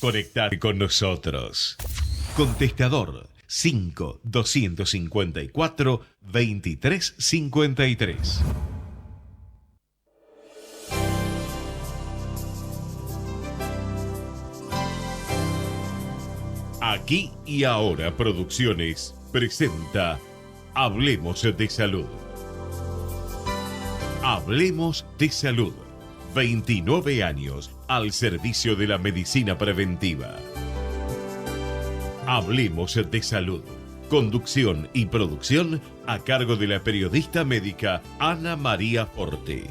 conectar con nosotros. Contestador 5 254 2353. Aquí y Ahora Producciones presenta Hablemos de Salud. Hablemos de Salud. 29 años al servicio de la medicina preventiva. Hablemos de Salud. Conducción y producción a cargo de la periodista médica Ana María Forte.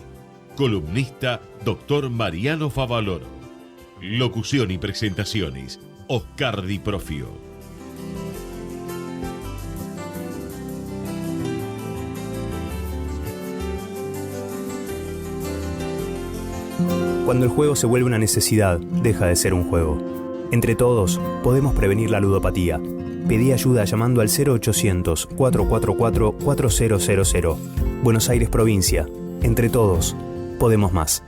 Columnista Dr. Mariano Favaloro. Locución y presentaciones Oscar Di Profio. Cuando el juego se vuelve una necesidad, deja de ser un juego. Entre todos, podemos prevenir la ludopatía. Pedí ayuda llamando al 0800-444-4000. Buenos Aires, provincia. Entre todos, podemos más.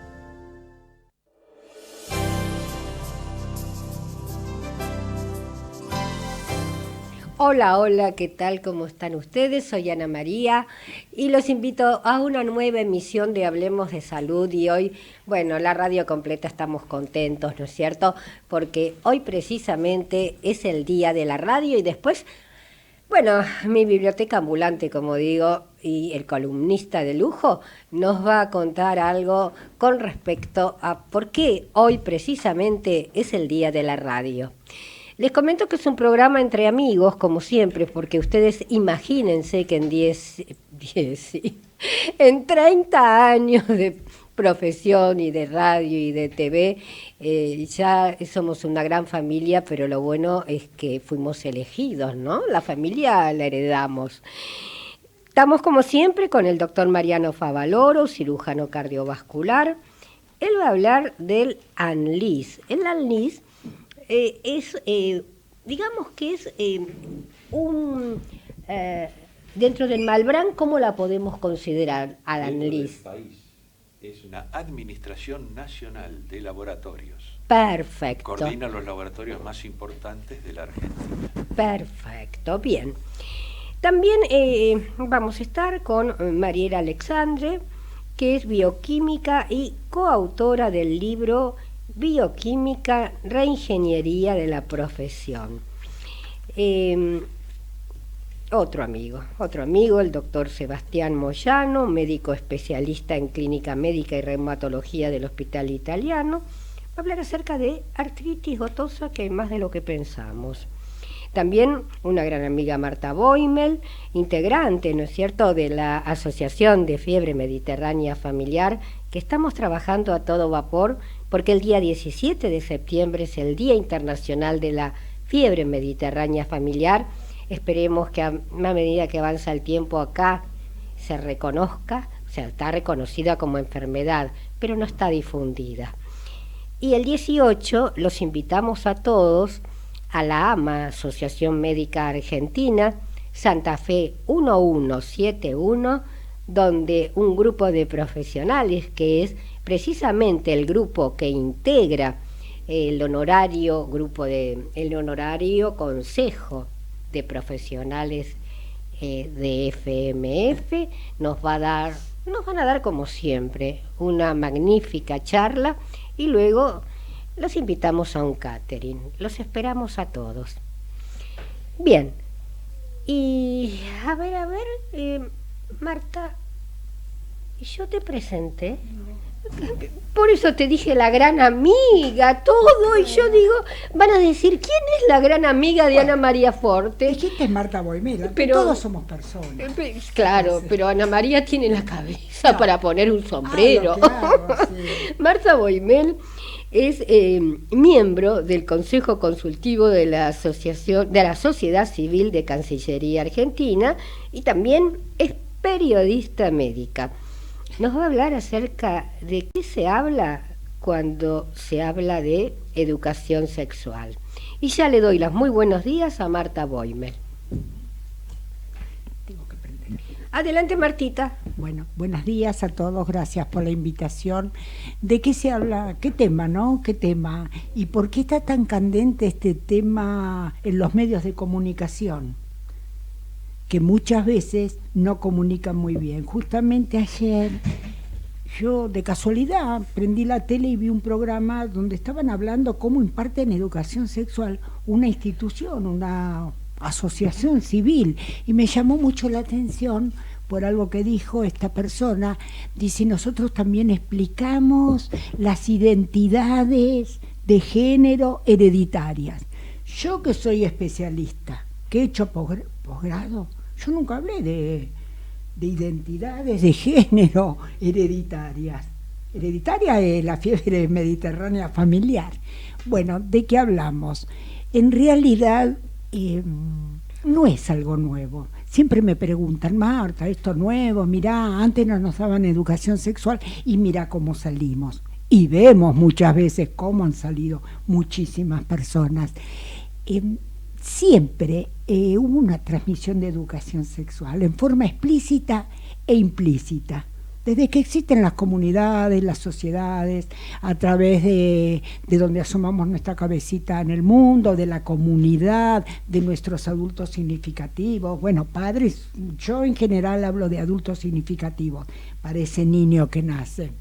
Hola, hola, ¿qué tal? ¿Cómo están ustedes? Soy Ana María y los invito a una nueva emisión de Hablemos de Salud. Y hoy, bueno, la radio completa estamos contentos, ¿no es cierto? Porque hoy precisamente es el día de la radio y después, bueno, mi biblioteca ambulante, como digo, y el columnista de lujo nos va a contar algo con respecto a por qué hoy precisamente es el día de la radio. Les comento que es un programa entre amigos, como siempre, porque ustedes imagínense que en 30 años de profesión y de radio y de TV, ya somos una gran familia, pero lo bueno es que fuimos elegidos, ¿no? La familia la heredamos. Estamos, como siempre, con el doctor Mariano Favaloro, cirujano cardiovascular. Él va a hablar del ANLIS. El ANLIS digamos que es dentro del Malbrán, ¿cómo la podemos considerar al ANLIS? Es una administración nacional de laboratorios. Perfecto. Coordina los laboratorios más importantes de la Argentina. Perfecto, bien. También vamos a estar con Mariela Alexandre, que es bioquímica y coautora del libro Bioquímica, Reingeniería de la Profesión. Otro amigo, el doctor Sebastián Moyano, médico especialista en clínica médica y reumatología del Hospital Italiano, va a hablar acerca de artritis gotosa, que hay más de lo que pensamos. También una gran amiga, Marta Boimel, integrante, ¿no es cierto?, de la Asociación de Fiebre Mediterránea Familiar, que estamos trabajando a todo vapor, porque el día 17 de septiembre es el Día Internacional de la Fiebre Mediterránea Familiar. Esperemos que a medida que avanza el tiempo acá se reconozca, o sea, está reconocida como enfermedad, pero no está difundida. Y el 18 los invitamos a todos a la AMA, Asociación Médica Argentina, Santa Fe 1171, donde un grupo de profesionales, que es precisamente el grupo que integra el honorario Consejo de Profesionales de FMF, nos van a dar como siempre una magnífica charla y luego los invitamos a un catering. Los esperamos a todos. Bien, y a ver, Marta, yo te presenté. Por eso te dije la gran amiga, todo, y yo digo, van a decir, ¿quién es la gran amiga de Ana María Forte? Dijiste Marta Boimel, pero todos somos personas. Claro, pero Ana María tiene la cabeza para poner un sombrero. Sí. Marta Boimel es miembro del Consejo Consultivo de la Sociedad Civil de Cancillería Argentina y también es periodista médica. Nos va a hablar acerca de qué se habla cuando se habla de educación sexual. Y ya le doy los muy buenos días a Marta Boimel. Adelante, Martita. Bueno, buenos días a todos, gracias por la invitación. ¿De qué se habla? ¿Qué tema, no? ¿Qué tema? ¿Y por qué está tan candente este tema en los medios de comunicación? Que muchas veces no comunican muy bien. Justamente ayer, yo de casualidad prendí la tele y vi un programa donde estaban hablando cómo imparten educación sexual una institución, una asociación civil, y me llamó mucho la atención por algo que dijo esta persona. Dice, nosotros también explicamos las identidades de género hereditarias. Yo que soy especialista, que he hecho posgrado, yo nunca hablé de identidades de género hereditarias. Hereditaria es la fiebre mediterránea familiar. Bueno, ¿de qué hablamos? En realidad no es algo nuevo. Siempre me preguntan, Marta, esto nuevo, mirá, antes no nos daban educación sexual y mirá cómo salimos. Y vemos muchas veces cómo han salido muchísimas personas. Siempre hubo una transmisión de educación sexual en forma explícita e implícita. Desde que existen las comunidades, las sociedades, a través de donde asomamos nuestra cabecita en el mundo, de la comunidad, de nuestros adultos significativos. Bueno, padres, yo en general hablo de adultos significativos, para ese niño que nace.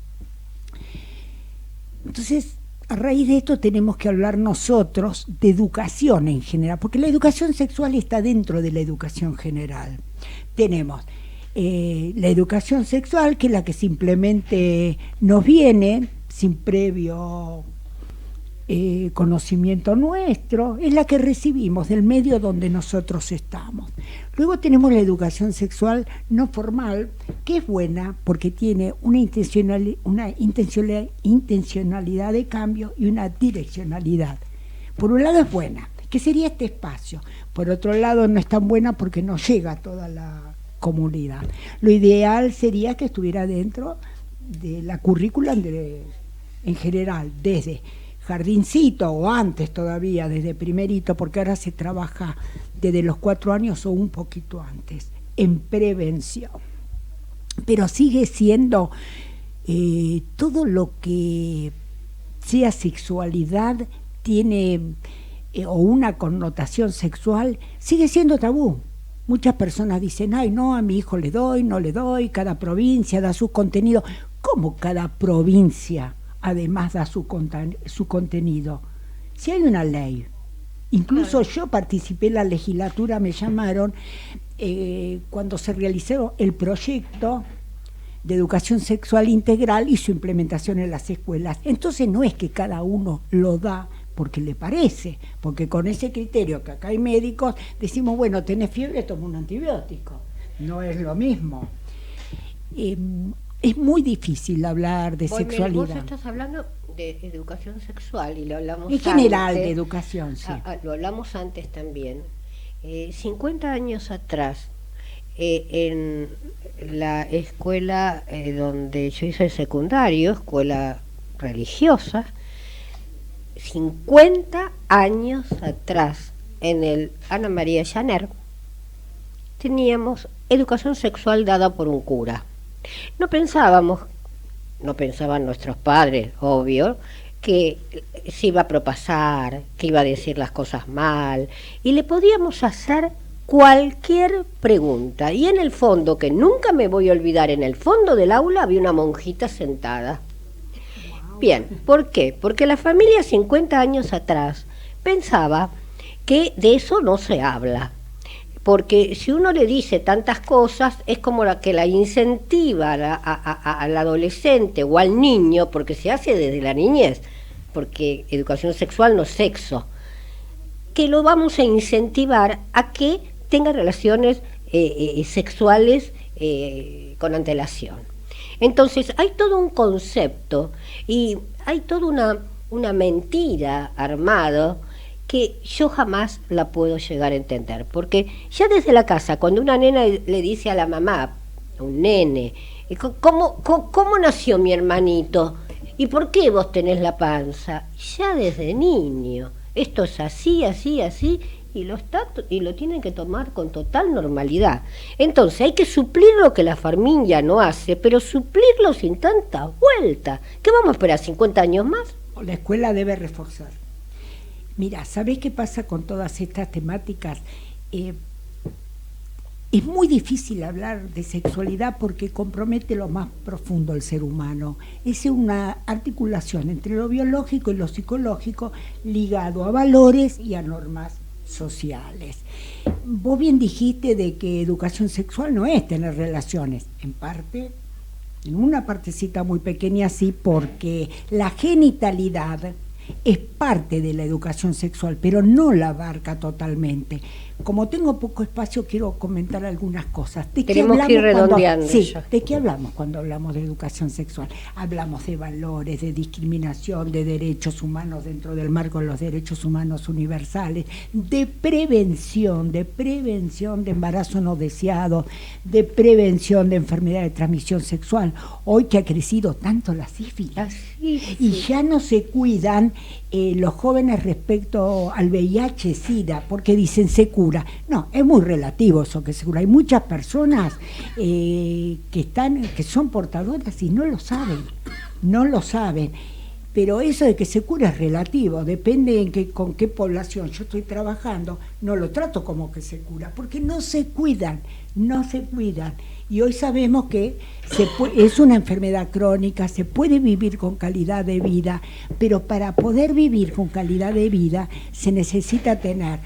Entonces, a raíz de esto tenemos que hablar nosotros de educación en general, porque la educación sexual está dentro de la educación general. Tenemos la educación sexual, que es la que simplemente nos viene sin previo conocimiento nuestro, es la que recibimos del medio donde nosotros estamos. Luego tenemos la educación sexual no formal, que es buena porque tiene una intencionalidad de cambio y una direccionalidad. Por un lado es buena, que sería este espacio. Por otro lado no es tan buena porque no llega a toda la comunidad. Lo ideal sería que estuviera dentro de la currícula en general, desde jardincito o antes todavía, desde primerito, porque ahora se trabaja desde los 4 años o un poquito antes, en prevención. Pero sigue siendo todo lo que sea sexualidad tiene o una connotación sexual, sigue siendo tabú. Muchas personas dicen, ay, no, a mi hijo le doy, no le doy, cada provincia da su contenido. ¿Cómo cada provincia además da su contenido? Si hay una ley. Incluso yo participé en la legislatura, me llamaron, cuando se realizó el proyecto de educación sexual integral y su implementación en las escuelas. Entonces no es que cada uno lo da porque le parece, porque con ese criterio que acá hay médicos, decimos, bueno, tenés fiebre, toma un antibiótico. No es lo mismo. Es muy difícil hablar de sexualidad. Vos estás hablando de educación sexual y lo hablamos en general de educación, sí. Lo hablamos antes también. 50 años atrás, en la escuela donde yo hice el secundario, escuela religiosa, 50 años atrás, en el Ana María Llaner, teníamos educación sexual dada por un cura. No pensaban nuestros padres, obvio, que se iba a propasar, que iba a decir las cosas mal, y le podíamos hacer cualquier pregunta. Y en el fondo, que nunca me voy a olvidar, en el fondo del aula había una monjita sentada. Bien, ¿por qué? Porque la familia 50 años atrás pensaba que de eso no se habla. Porque si uno le dice tantas cosas, es como la que la incentiva al adolescente o al niño, porque se hace desde la niñez, porque educación sexual no es sexo, que lo vamos a incentivar a que tenga relaciones sexuales con antelación. Entonces hay todo un concepto y hay toda una mentira armado que yo jamás la puedo llegar a entender, porque ya desde la casa, cuando una nena le dice a la mamá, un nene, ¿cómo nació mi hermanito? ¿Y por qué vos tenés la panza? Ya desde niño, esto es así, así, así, y lo tienen que tomar con total normalidad. Entonces hay que suplir lo que la familia no hace, pero suplirlo sin tanta vuelta. ¿Qué vamos a esperar, 50 años más? La escuela debe reforzar. Mira, ¿sabés qué pasa con todas estas temáticas? Es muy difícil hablar de sexualidad porque compromete lo más profundo del ser humano. Es una articulación entre lo biológico y lo psicológico ligado a valores y a normas sociales. Vos bien dijiste de que educación sexual no es tener relaciones, en parte, en una partecita muy pequeña sí, porque la genitalidad es parte de la educación sexual, pero no la abarca totalmente. Como tengo poco espacio, quiero comentar algunas cosas. Tenemos que ir redondeando. ¿De qué hablamos cuando hablamos de educación sexual? Hablamos de valores, de discriminación, de derechos humanos dentro del marco de los derechos humanos universales, de prevención de embarazo no deseado, de prevención de enfermedad de transmisión sexual. Hoy que ha crecido tanto la sífilis y ya no se cuidan los jóvenes respecto al VIH-Sida, porque dicen se cura. No, es muy relativo eso que se cura. Hay muchas personas que son portadoras y no lo saben. Pero eso de que se cura es relativo, depende con qué población yo estoy trabajando, no lo trato como que se cura, porque no se cuidan. Y hoy sabemos que es una enfermedad crónica, se puede vivir con calidad de vida, pero para poder vivir con calidad de vida se necesita tener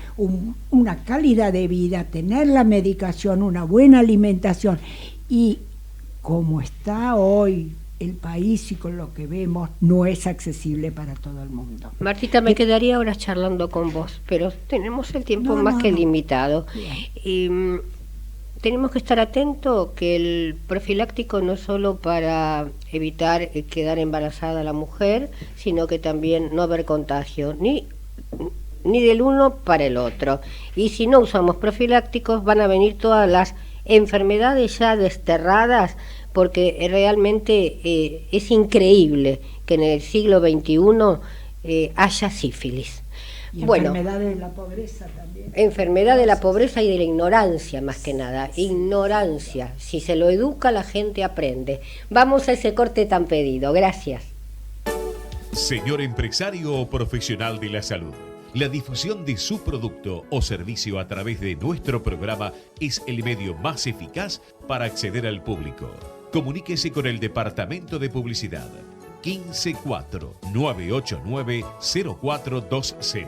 una calidad de vida, tener la medicación, una buena alimentación. Y como está hoy el país y con lo que vemos, no es accesible para todo el mundo. Martita, me quedaría horas charlando con vos, pero tenemos el tiempo más que limitado. Y tenemos que estar atentos que el profiláctico no es solo para evitar quedar embarazada la mujer, sino que también no haber contagio, ni del uno para el otro. Y si no usamos profilácticos, van a venir todas las enfermedades ya desterradas, porque realmente es increíble que en el siglo XXI haya sífilis. Y enfermedades de la pobreza también. Enfermedad de la pobreza y de la ignorancia, más que nada. Ignorancia. Si se lo educa, la gente aprende. Vamos a ese corte tan pedido. Gracias. Señor empresario o profesional de la salud, la difusión de su producto o servicio a través de nuestro programa es el medio más eficaz para acceder al público. Comuníquese con el Departamento de Publicidad 154-989-0420.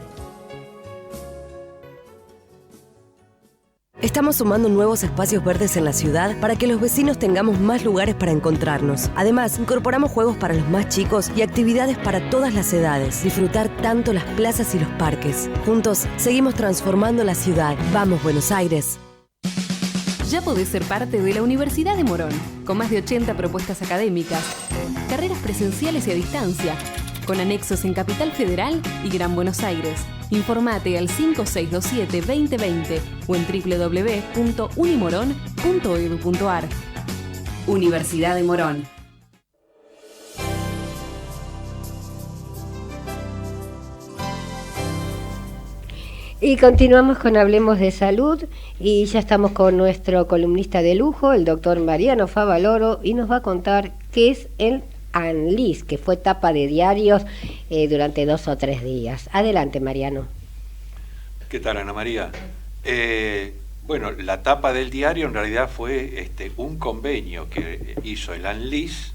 Estamos sumando nuevos espacios verdes en la ciudad para que los vecinos tengamos más lugares para encontrarnos. Además, incorporamos juegos para los más chicos y actividades para todas las edades. Disfrutar tanto las plazas y los parques. Juntos, seguimos transformando la ciudad. ¡Vamos, Buenos Aires! Ya podés ser parte de la Universidad de Morón, con más de 80 propuestas académicas, carreras presenciales y a distancia, con anexos en Capital Federal y Gran Buenos Aires. Informate al 5627-2020 o en www.unimorón.edu.ar. Universidad de Morón. Y continuamos con Hablemos de Salud y ya estamos con nuestro columnista de lujo, el doctor Mariano Favaloro, y nos va a contar qué es el ANLIS, que fue tapa de diarios durante 2 o 3 días. Adelante, Mariano. ¿Qué tal, Ana María? Bueno, la tapa del diario en realidad fue un convenio que hizo el ANLIS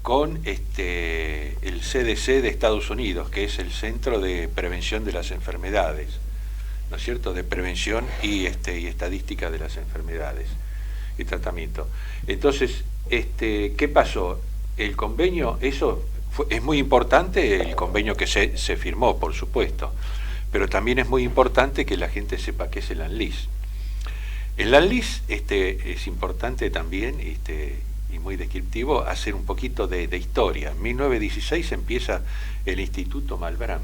con el CDC de Estados Unidos, que es el Centro de Prevención de las Enfermedades, ¿no es cierto?, de prevención y estadística de las enfermedades y tratamiento. Entonces, ¿qué pasó? El convenio, es muy importante el convenio que se firmó, por supuesto, pero también es muy importante que la gente sepa qué es el ANLIS. El ANLIS es importante también, y muy descriptivo, hacer un poquito de historia. En 1916 empieza el Instituto Malbrán,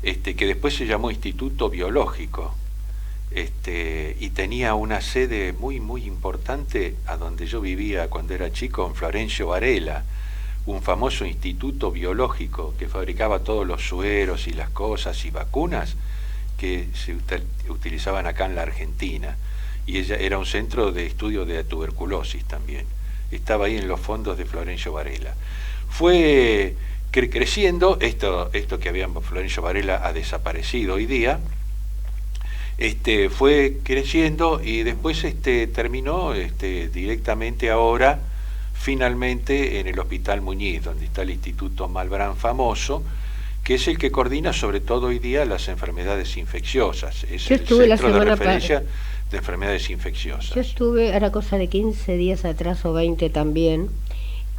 que después se llamó Instituto Biológico, y tenía una sede muy muy importante a donde yo vivía cuando era chico, en Florencio Varela, un famoso instituto biológico que fabricaba todos los sueros y las cosas y vacunas, que se utilizaban acá en la Argentina, y ella era un centro de estudio de tuberculosis también. Estaba ahí en los fondos de Florencio Varela. Fue creciendo, esto que Florencio Varela ha desaparecido hoy día, fue creciendo y después terminó directamente ahora, finalmente, en el Hospital Muñiz, donde está el Instituto Malbrán famoso, que es el que coordina sobre todo hoy día las enfermedades infecciosas. Es el centro de referencia de enfermedades infecciosas. Yo estuve, era cosa de 15 días atrás o 20 también,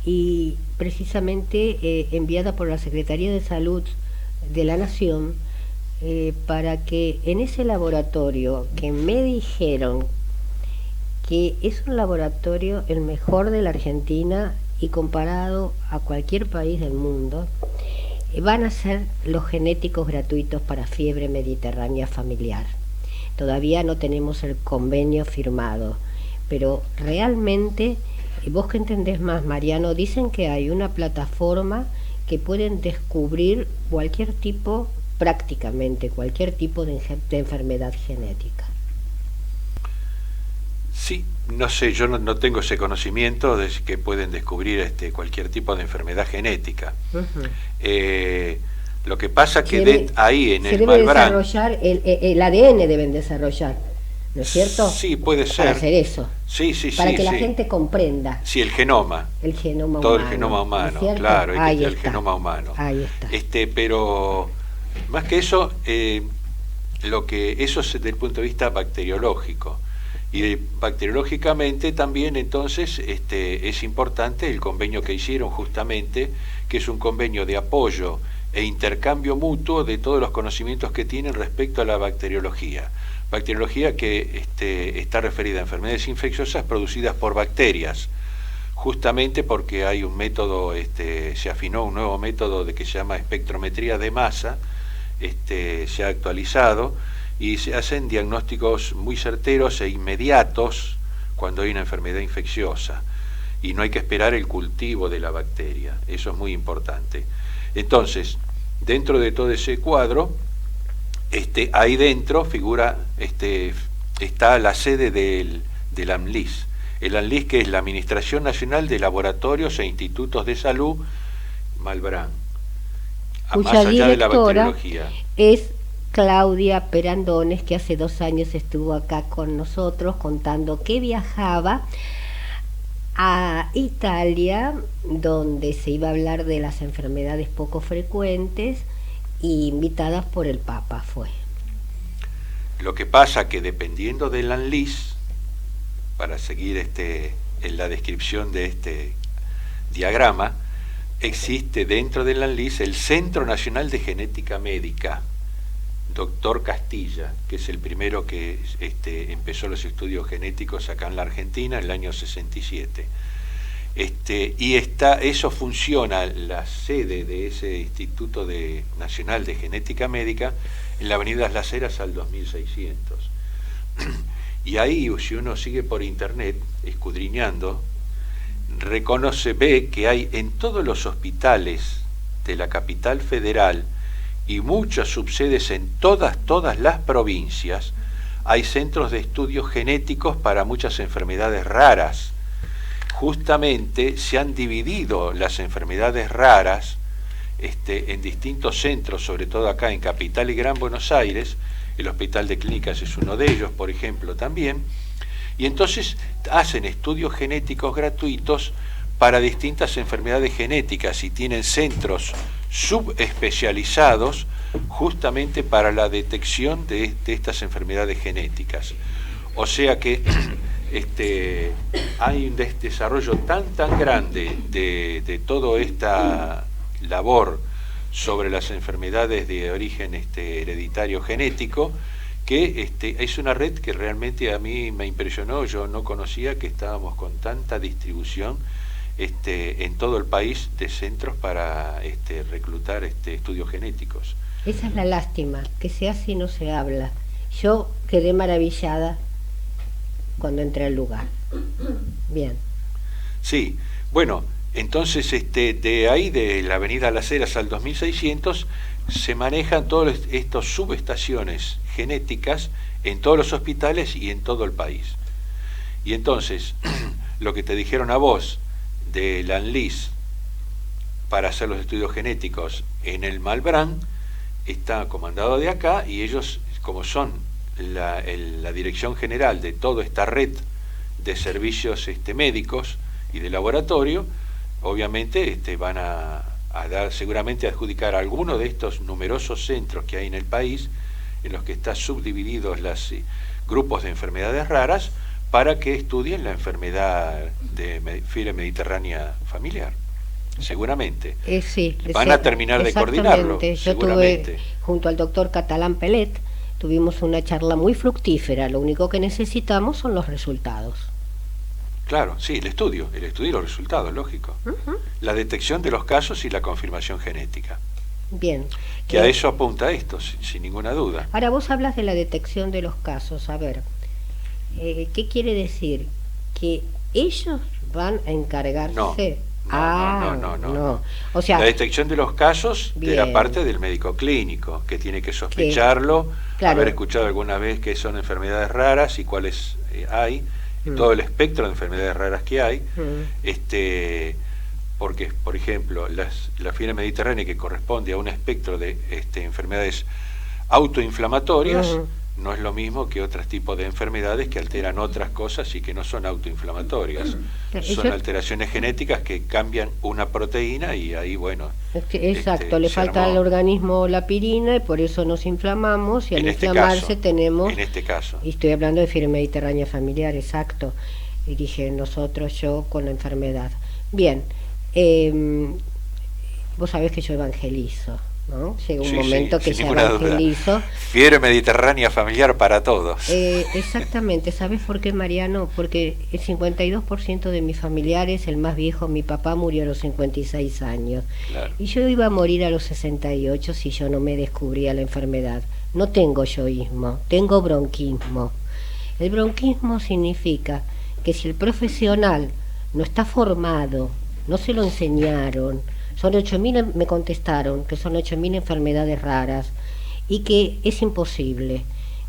y precisamente enviada por la Secretaría de Salud de la Nación, para que en ese laboratorio, que me dijeron que es un laboratorio el mejor de la Argentina y comparado a cualquier país del mundo, van a ser los genéticos gratuitos para fiebre mediterránea familiar. Todavía no tenemos el convenio firmado, pero realmente, vos que entendés más, Mariano, dicen que hay una plataforma que pueden descubrir prácticamente cualquier tipo de enfermedad genética. Sí, no sé, yo no tengo ese conocimiento de que pueden descubrir cualquier tipo de enfermedad genética. Lo que pasa que ahí en el Malbrán... desarrollar, el ADN deben desarrollar, ¿no es cierto? Sí, puede ser. Para hacer eso. Sí, para que la gente comprenda. Sí, el genoma. El genoma todo humano. El genoma humano, ¿no es claro, ahí el está. genoma humano. Ahí está. Pero más que eso, eso es desde el punto de vista bacteriológico. Y bacteriológicamente también entonces es importante el convenio que hicieron justamente, que es un convenio de apoyo e intercambio mutuo de todos los conocimientos que tienen respecto a la bacteriología. Bacteriología que está referida a enfermedades infecciosas producidas por bacterias, justamente porque hay un método, se afinó un nuevo método que se llama espectrometría de masa, se ha actualizado, y se hacen diagnósticos muy certeros e inmediatos cuando hay una enfermedad infecciosa, y no hay que esperar el cultivo de la bacteria. Eso es muy importante. Entonces, dentro de todo ese cuadro, ahí dentro figura, está la sede del ANLIS. El ANLIS, que es la Administración Nacional de Laboratorios e Institutos de Salud, Malbrán, más allá de la bacteriología. Es Claudia Perandones, que hace 2 años estuvo acá con nosotros contando que viajaba a Italia, donde se iba a hablar de las enfermedades poco frecuentes, y invitadas por el Papa fue. Lo que pasa que dependiendo del ANLIS, para seguir en la descripción de este diagrama, existe dentro del ANLIS el Centro Nacional de Genética Médica, doctor Castilla, que es el primero que empezó los estudios genéticos acá en la Argentina en el año 67. Y eso funciona, la sede de ese Instituto Nacional de Genética Médica, en la avenida Las Heras al 2600. Y ahí, si uno sigue por internet, escudriñando, ve que hay en todos los hospitales de la capital federal y muchas subsedes en todas las provincias, hay centros de estudios genéticos para muchas enfermedades raras. Justamente se han dividido las enfermedades raras en distintos centros, sobre todo acá en Capital y Gran Buenos Aires. El Hospital de Clínicas es uno de ellos, por ejemplo, también. Y entonces hacen estudios genéticos gratuitos para distintas enfermedades genéticas y tienen centros subespecializados justamente para la detección de estas enfermedades genéticas. O sea que hay un desarrollo tan grande de toda esta labor sobre las enfermedades de origen hereditario genético, que es una red que realmente a mí me impresionó. Yo no conocía que estábamos con tanta distribución en todo el país de centros para reclutar estudios genéticos. Esa es la lástima, que se hace y no se habla. Yo quedé maravillada cuando entré al lugar. Bien. Sí, bueno, entonces de ahí, de la avenida Las Heras al 2600, se manejan todos estos subestaciones genéticas en todos los hospitales y en todo el país. Y entonces, lo que te dijeron a vos del ANLIS para hacer los estudios genéticos en el Malbrán, está comandado de acá, y ellos, como son la dirección general de toda esta red de servicios médicos y de laboratorio, obviamente van a dar, seguramente a adjudicar alguno de estos numerosos centros que hay en el país, en los que están subdivididos los grupos de enfermedades raras, para que estudien la enfermedad de fiebre mediterránea familiar. Seguramente. Sí, van a terminar de coordinarlo. Yo seguramente. Tuve, junto al doctor Catalán Pelet, tuvimos una charla muy fructífera. Lo único que necesitamos son los resultados. Claro, sí, el estudio y los resultados, lógico. La detección de los casos y la confirmación genética. Bien. Que a eso apunta esto, sin ninguna duda. Ahora vos hablas de la detección de los casos. A ver, ¿qué quiere decir? ¿Que ellos van a encargarse? No. O sea, la detección de los casos bien, de la parte del médico clínico, que tiene que sospecharlo, claro, haber escuchado alguna vez que son enfermedades raras y cuáles hay, todo el espectro de enfermedades raras que hay, porque, por ejemplo, la fiebre mediterránea, que corresponde a un espectro de enfermedades autoinflamatorias, no es lo mismo que otros tipos de enfermedades que alteran otras cosas y que no son autoinflamatorias. Son alteraciones genéticas que cambian una proteína y ahí, bueno... Exacto, le falta al organismo la pirina y por eso nos inflamamos, y al inflamarse tenemos... En este caso. Y estoy hablando de fiebre mediterránea familiar, exacto. Y dije, yo con la enfermedad. Bien, vos sabés que yo evangelizo, ¿no? Llega un momento que se evangelizo. Fiebre mediterránea familiar para todos. Exactamente. ¿Sabes por qué, Mariano? Porque el 52% de mis familiares, el más viejo, mi papá, murió a los 56 años. Claro. Y yo iba a morir a los 68 si yo no me descubría la enfermedad. No tengo yoísmo, tengo bronquismo. El bronquismo significa que si el profesional no está formado, no se lo enseñaron, son 8.000, me contestaron que son 8.000 enfermedades raras y que es imposible.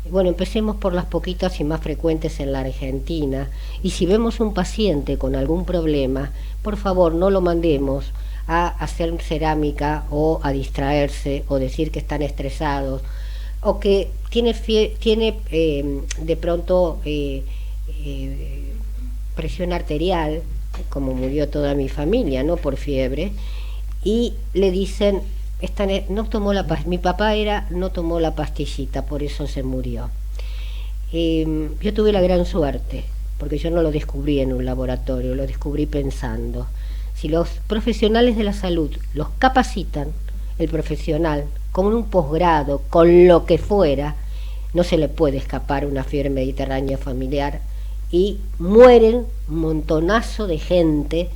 Bueno, empecemos por las poquitas y más frecuentes en la Argentina, y si vemos un paciente con algún problema, por favor no lo mandemos a hacer cerámica o a distraerse o decir que están estresados o que tiene de pronto presión arterial, como murió toda mi familia, no por fiebre, y le dicen, mi papá no tomó la pastillita, por eso se murió. Yo tuve la gran suerte, porque yo no lo descubrí en un laboratorio, lo descubrí pensando. Si los profesionales de la salud los capacitan, el profesional, con un posgrado, con lo que fuera, no se le puede escapar una fiebre mediterránea familiar, y mueren un montonazo de gente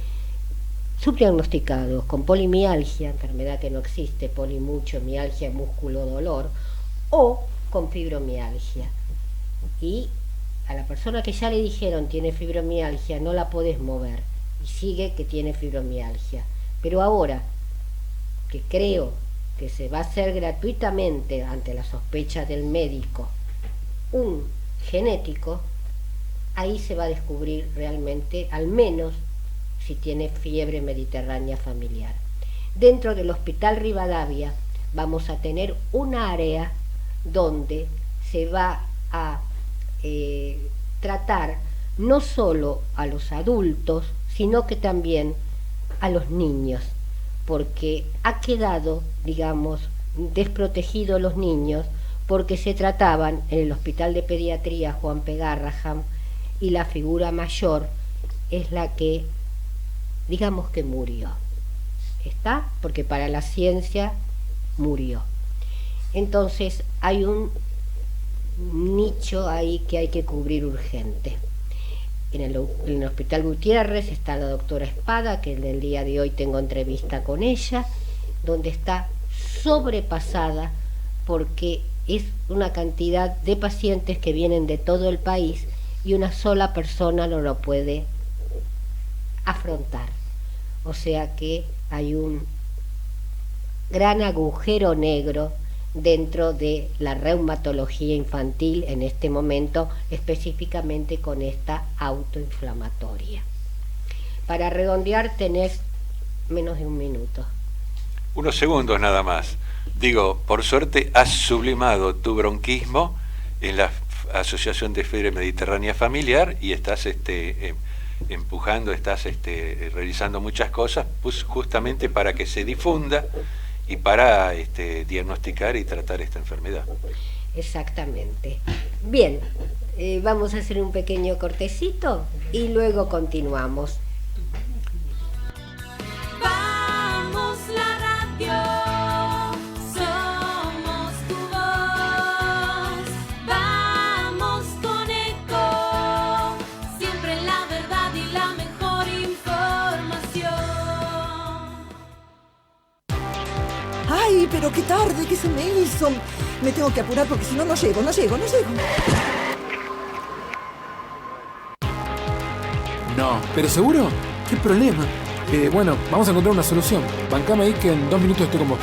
subdiagnosticados con polimialgia, enfermedad que no existe, polimucho, mialgia, músculo, dolor, o con fibromialgia. Y a la persona que ya le dijeron tiene fibromialgia no la podés mover y sigue que tiene fibromialgia. Pero ahora que creo que se va a hacer gratuitamente ante la sospecha del médico un genético, ahí se va a descubrir realmente, al menos, si tiene fiebre mediterránea familiar. Dentro del Hospital Rivadavia vamos a tener una área donde se va a tratar no solo a los adultos, sino que también a los niños, porque ha quedado, digamos, desprotegidos los niños, porque se trataban en el Hospital de Pediatría Juan P. Garrahan, y la figura mayor es la que, digamos, que murió. ¿Está? Porque para la ciencia murió. Entonces hay un nicho ahí que hay que cubrir urgente. En el Hospital Gutiérrez está la doctora Espada, que en el día de hoy tengo entrevista con ella, donde está sobrepasada porque es una cantidad de pacientes que vienen de todo el país y una sola persona no lo puede afrontar. O sea que hay gran agujero negro dentro de la reumatología infantil en este momento, específicamente con esta autoinflamatoria. Para redondear tenés menos de un minuto. Unos segundos nada más. Digo, por suerte has sublimado tu bronquismo en la Asociación de Fiebre Mediterránea Familiar y estás empujando, estás realizando muchas cosas pues, justamente para que se difunda y para diagnosticar y tratar esta enfermedad. Exactamente. Bien, vamos a hacer un pequeño cortecito y luego continuamos. Vamos la radio, somos tu voz. Vamos con Eco, siempre la verdad y la mejor información. ¡Ay, pero qué tarde que se me hizo! Me tengo que apurar porque si no, no llego. No, ¿pero seguro? ¿Qué problema? Bueno, vamos a encontrar una solución. Bancame ahí que en 2 minutos estoy con vos.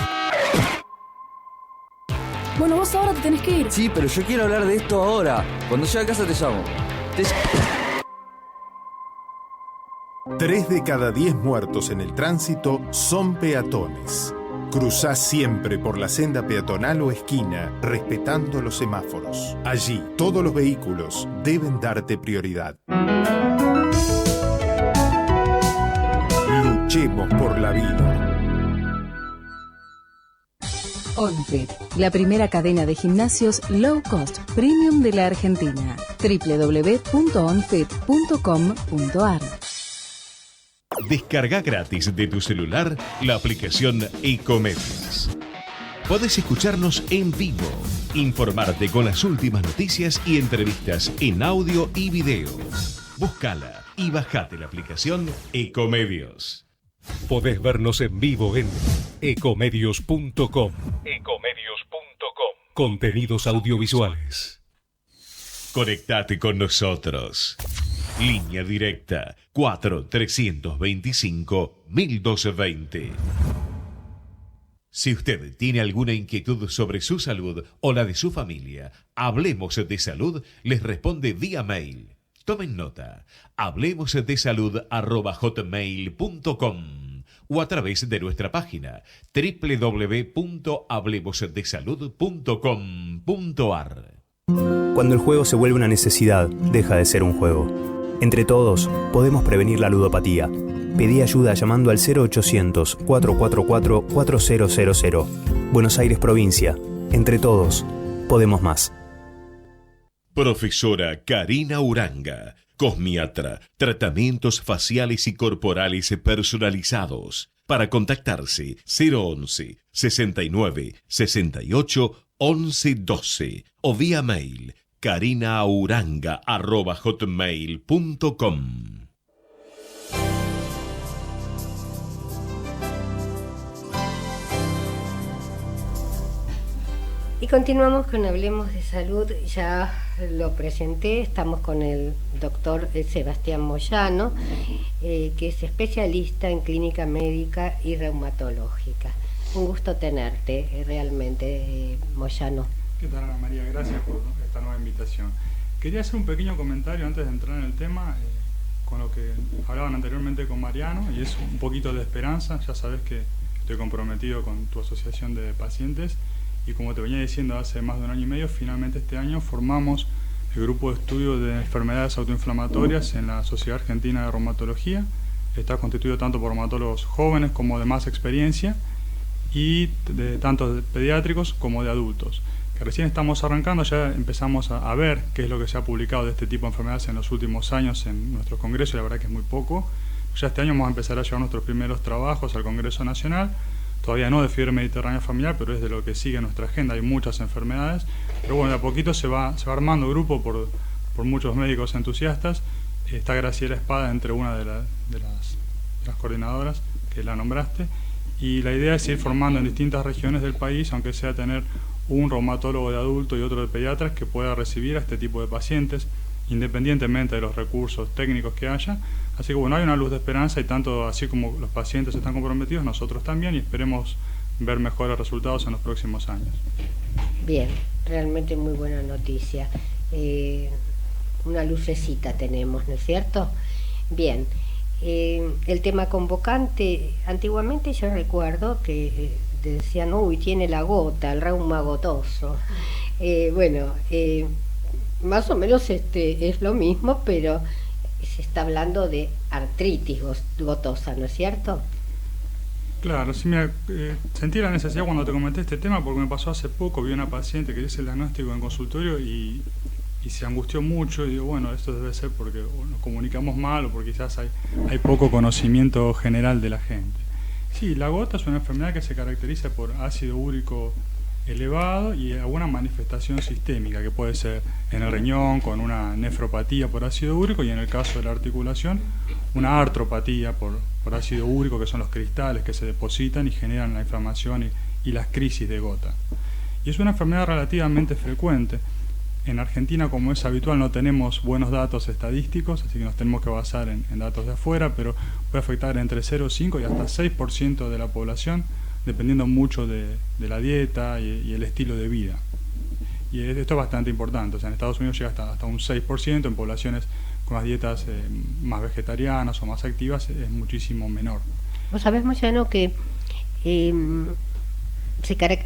Bueno, vos ahora te tenés que ir. Sí, pero yo quiero hablar de esto ahora. Cuando llegue a casa te llamo. 3 de cada 10 muertos en el tránsito son peatones. Cruzá siempre por la senda peatonal o esquina, respetando los semáforos. Allí, todos los vehículos deben darte prioridad. Luchemos por la vida. OnFit, la primera cadena de gimnasios low cost premium de la Argentina. www.onfit.com.ar. Descarga gratis de tu celular la aplicación Ecomedios. Podés escucharnos en vivo, informarte con las últimas noticias y entrevistas en audio y video. Búscala y bajate la aplicación Ecomedios. Podés vernos en vivo en ecomedios.com. Contenidos audiovisuales. Conectate con nosotros. Línea directa 4-325-1220. Si usted tiene alguna inquietud sobre su salud o la de su familia, Hablemos de Salud les responde vía mail. Tomen nota, hablemosdesalud@hotmail.com o a través de nuestra página www.hablemosdesalud.com.ar. Cuando el juego se vuelve una necesidad, deja de ser un juego. Entre todos, podemos prevenir la ludopatía. Pedí ayuda llamando al 0800-444-4000. Buenos Aires, provincia. Entre todos, podemos más. Profesora Karina Uranga, cosmiatra, tratamientos faciales y corporales personalizados. Para contactarse 011 69 68 11 12 o vía mail karinauranga@hotmail.com. Y continuamos con Hablemos de Salud. Ya lo presenté, estamos con el doctor Sebastián Moyano, que es especialista en clínica médica y reumatológica. Un gusto tenerte, realmente, Moyano. ¿Qué tal, Ana María? Gracias por esta nueva invitación. Quería hacer un pequeño comentario antes de entrar en el tema, con lo que hablaban anteriormente con Mariano, y es un poquito de esperanza. Ya sabes que estoy comprometido con tu asociación de pacientes, y como te venía diciendo hace más de 1 año y medio, finalmente este año formamos el grupo de estudio de enfermedades autoinflamatorias en la Sociedad Argentina de Reumatología. Está constituido tanto por reumatólogos jóvenes como de más experiencia, y tanto de pediátricos como de adultos, que recién estamos arrancando. Ya empezamos a ver qué es lo que se ha publicado de este tipo de enfermedades en los últimos años en nuestro congreso, y la verdad que es muy poco. Ya este año vamos a empezar a llevar nuestros primeros trabajos al Congreso Nacional, todavía no de fiebre mediterránea familiar, pero es de lo que sigue nuestra agenda. Hay muchas enfermedades, pero bueno, de a poquito se va armando grupo por muchos médicos entusiastas. Está Graciela Espada entre una de las coordinadoras que la nombraste, y la idea es ir formando en distintas regiones del país, aunque sea tener un reumatólogo de adulto y otro de pediatras que pueda recibir a este tipo de pacientes, independientemente de los recursos técnicos que haya. Así que bueno, hay una luz de esperanza, y tanto así como los pacientes están comprometidos, nosotros también, y esperemos ver mejores resultados en los próximos años. Bien, realmente muy buena noticia. Una lucecita tenemos, ¿no es cierto? Bien, el tema convocante, antiguamente yo recuerdo que decían, uy, tiene la gota, el reuma gotoso. Bueno, más o menos es lo mismo, pero se está hablando de artritis gotosa, ¿no es cierto? Claro, sí, mira, sentí la necesidad cuando te comenté este tema porque me pasó hace poco, vi una paciente que hice el diagnóstico en consultorio y se angustió mucho y digo, bueno, esto debe ser porque nos comunicamos mal o porque quizás hay poco conocimiento general de la gente. Sí, la gota es una enfermedad que se caracteriza por ácido úrico elevado y alguna manifestación sistémica que puede ser en el riñón con una nefropatía por ácido úrico y en el caso de la articulación una artropatía por ácido úrico, que son los cristales que se depositan y generan la inflamación y las crisis de gota. Y es una enfermedad relativamente frecuente. En Argentina, como es habitual, no tenemos buenos datos estadísticos, así que nos tenemos que basar en datos de afuera, pero puede afectar entre 0,5 y hasta 6% de la población, dependiendo mucho de la dieta y el estilo de vida. Y esto es bastante importante. O sea, en Estados Unidos llega hasta un 6%, en poblaciones con las dietas más vegetarianas o más activas es muchísimo menor. Vos sabés, Moyano, que